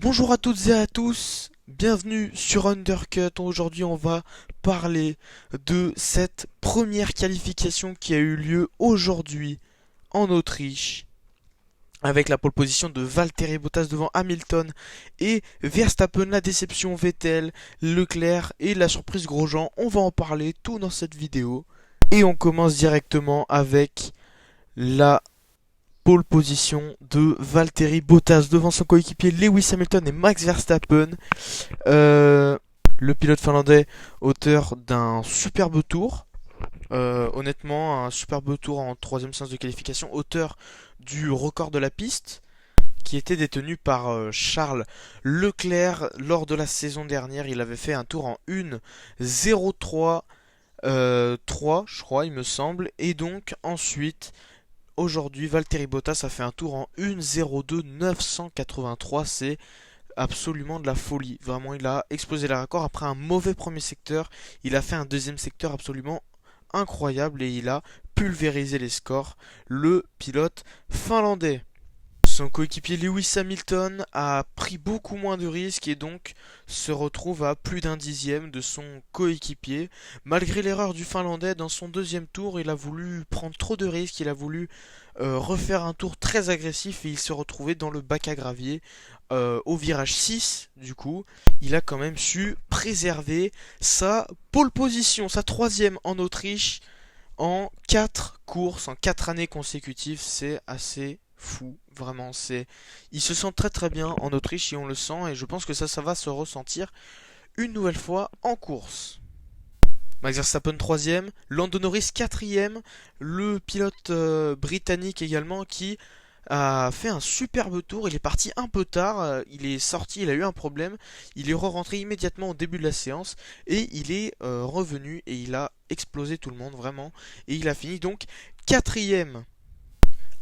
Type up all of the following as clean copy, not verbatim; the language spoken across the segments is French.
Bonjour à toutes et à tous, bienvenue sur Undercut. Aujourd'hui on va parler de cette première qualification qui a eu lieu aujourd'hui en Autriche avec la pole position de Valtteri Bottas devant Hamilton et Verstappen, la déception Vettel, Leclerc et la surprise Grosjean. On va en parler tout dans cette vidéo et on commence directement avec la pole position de Valtteri Bottas devant son coéquipier Lewis Hamilton et Max Verstappen. Euh, le pilote finlandais, auteur d'un superbe tour. Honnêtement, un superbe tour en troisième séance de qualification, auteur du record de la piste qui était détenu par Charles Leclerc lors de la saison dernière. Il avait fait un tour en 1.03 3, je crois, il me semble. Et donc, ensuite, aujourd'hui, Valtteri Bottas a fait un tour en 1.02 983. C'est absolument de la folie. Vraiment, il a explosé les records après un mauvais premier secteur. Il a fait un deuxième secteur absolument incroyable et il a pulvérisé les scores. Le pilote finlandais. Son coéquipier Lewis Hamilton a pris beaucoup moins de risques et donc se retrouve à plus d'un dixième de son coéquipier. Malgré l'erreur du Finlandais dans son deuxième tour, il a voulu prendre trop de risques, il a voulu refaire un tour très agressif et il se retrouvait dans le bac à gravier au virage 6 du coup. Il a quand même su préserver sa pole position, sa troisième en Autriche en 4 courses, en 4 années consécutives. C'est assez fou, vraiment. Il se sent très très bien en Autriche et on le sent et je pense que ça va se ressentir une nouvelle fois en course. Max Verstappen 3ème, Lando Norris 4ème, le pilote britannique également qui a fait un superbe tour. Il est parti un peu tard, il est sorti, il a eu un problème, il est re-rentré immédiatement au début de la séance et il est revenu et il a explosé tout le monde vraiment et il a fini donc 4ème.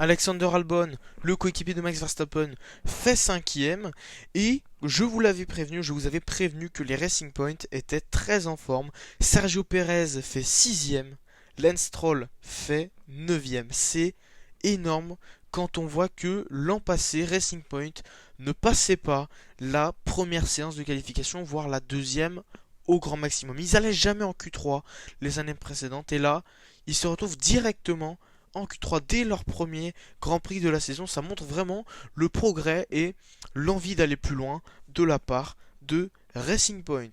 Alexander Albon, le coéquipier de Max Verstappen, fait 5ème. Et je vous l'avais prévenu, je vous avais prévenu que les Racing Point étaient très en forme. Sergio Perez fait 6ème. Lance Stroll fait 9ème. C'est énorme quand on voit que l'an passé, Racing Point ne passait pas la première séance de qualification, voire la deuxième au grand maximum. Ils n'allaient jamais en Q3 les années précédentes. Et là, ils se retrouvent directement en Q3 dès leur premier Grand Prix de la saison. Ça montre vraiment le progrès et l'envie d'aller plus loin de la part de Racing Point.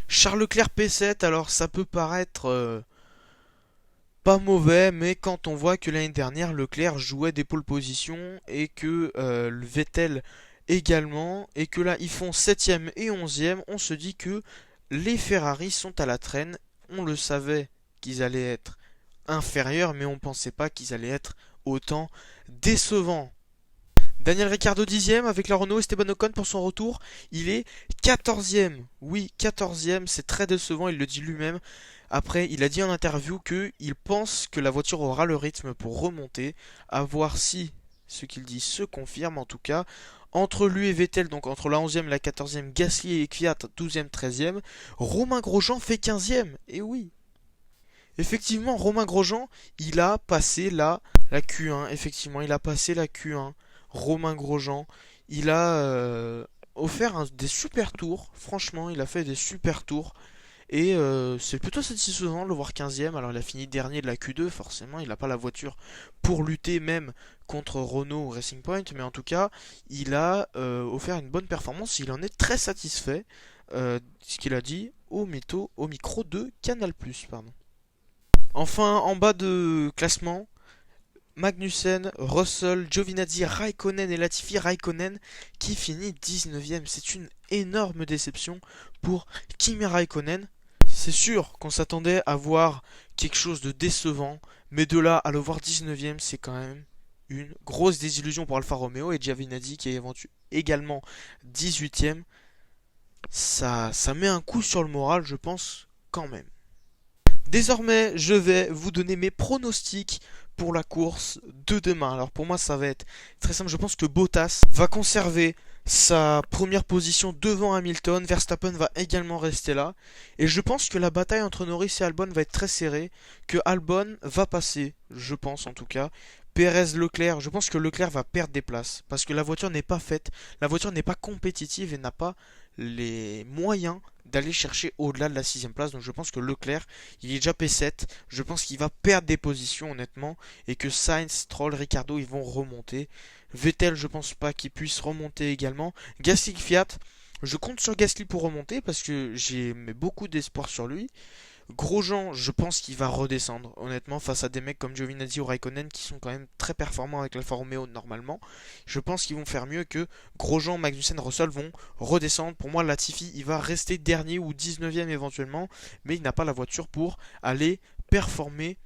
Charles Leclerc P7, alors ça peut paraître pas mauvais, mais quand on voit que l'année dernière Leclerc jouait des pole positions et que le Vettel également, et que là ils font 7ème et 11ème, on se dit que les Ferrari sont à la traîne. On le savait qu'ils allaient être inférieurs, mais on pensait pas qu'ils allaient être autant décevants. Daniel Ricciardo 10ème avec la Renault, Esteban Ocon pour son retour, il est 14ème. Oui, 14ème, c'est très décevant, il le dit lui-même. Après, il a dit en interview qu'il pense que la voiture aura le rythme pour remonter, à voir si ce qu'il dit se confirme en tout cas. Entre lui et Vettel, donc entre la 11ème et la 14ème, Gasly et Kvyat 12ème, 13ème, Romain Grosjean fait 15ème. Et oui, effectivement, Romain Grosjean, il a passé la Q1. Effectivement, il a passé la Q1. Romain Grosjean, il a offert des super tours. Franchement, il a fait des super tours. Et c'est plutôt satisfaisant de le voir 15ème. Alors, il a fini dernier de la Q2. Forcément, il n'a pas la voiture pour lutter même contre Renault ou Racing Point. Mais en tout cas, il a offert une bonne performance. Il en est très satisfait. Ce qu'il a dit au micro de Canal+. Pardon. Enfin, en bas de classement, Magnussen, Russell, Giovinazzi, Raikkonen et Latifi. Raikkonen qui finit 19ème. C'est une énorme déception pour Kimi Raikkonen. C'est sûr qu'on s'attendait à voir quelque chose de décevant, mais de là à le voir 19ème, c'est quand même une grosse désillusion pour Alfa Romeo. Et Giovinazzi qui est également 18ème. Ça met un coup sur le moral, je pense, quand même. Désormais, je vais vous donner mes pronostics pour la course de demain. Alors pour moi, ça va être très simple. Je pense que Bottas va conserver sa première position devant Hamilton. Verstappen va également rester là. Et je pense que la bataille entre Norris et Albon va être très serrée. Que Albon va passer, je pense en tout cas. Pérez-Leclerc, je pense que Leclerc va perdre des places parce que la voiture n'est pas faite, la voiture n'est pas compétitive et n'a pas les moyens d'aller chercher au-delà de la sixième place. Donc je pense que Leclerc, il est déjà P7, je pense qu'il va perdre des positions honnêtement et que Sainz, Stroll, Ricardo, ils vont remonter. Vettel, je pense pas qu'il puisse remonter également. Gasly, Fiat, je compte sur Gasly pour remonter parce que j'ai mis beaucoup d'espoir sur lui. Grosjean, je pense qu'il va redescendre, honnêtement, face à des mecs comme Giovinazzi ou Raikkonen qui sont quand même très performants avec l'Alfa Romeo normalement. Je pense qu'ils vont faire mieux que Grosjean, Magnussen, Russell vont redescendre. Pour moi, Latifi, il va rester dernier ou 19ème éventuellement, mais il n'a pas la voiture pour aller performer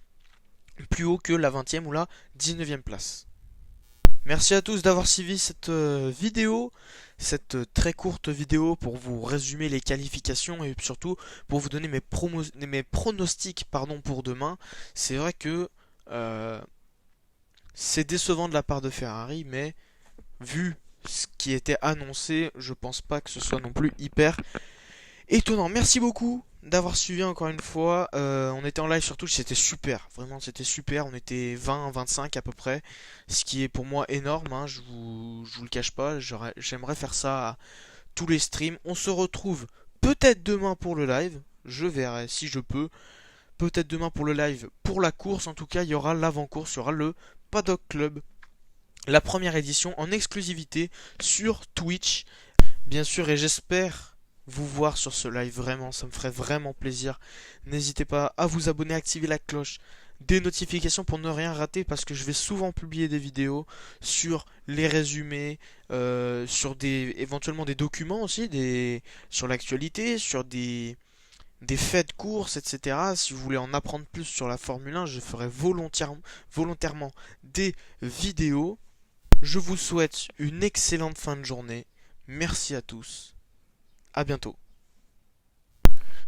plus haut que la 20ème ou la 19ème place. Merci à tous d'avoir suivi cette vidéo, cette très courte vidéo pour vous résumer les qualifications et surtout pour vous donner mes pronostics pour demain. C'est vrai que euh, c'est décevant de la part de Ferrari, mais vu ce qui était annoncé, je pense pas que ce soit non plus hyper étonnant. Merci beaucoup d'avoir suivi encore une fois. On était en live sur Twitch, c'était super. Vraiment, c'était super. On était 20, 25 à peu près. Ce qui est pour moi énorme, hein, je vous le cache pas. J'aimerais faire ça à tous les streams. On se retrouve peut-être demain pour le live. Je verrai si je peux. Peut-être demain pour le live. Pour la course, en tout cas, il y aura l'avant-course. Il y aura le Paddock Club. La première édition en exclusivité sur Twitch. Bien sûr, et j'espère vous voir sur ce live, vraiment, ça me ferait vraiment plaisir. N'hésitez pas à vous abonner, à activer la cloche des notifications pour ne rien rater parce que je vais souvent publier des vidéos sur les résumés, sur éventuellement des documents aussi, sur l'actualité, sur des faits de course, etc. Si vous voulez en apprendre plus sur la Formule 1, je ferai volontairement des vidéos. Je vous souhaite une excellente fin de journée. Merci à tous. À bientôt.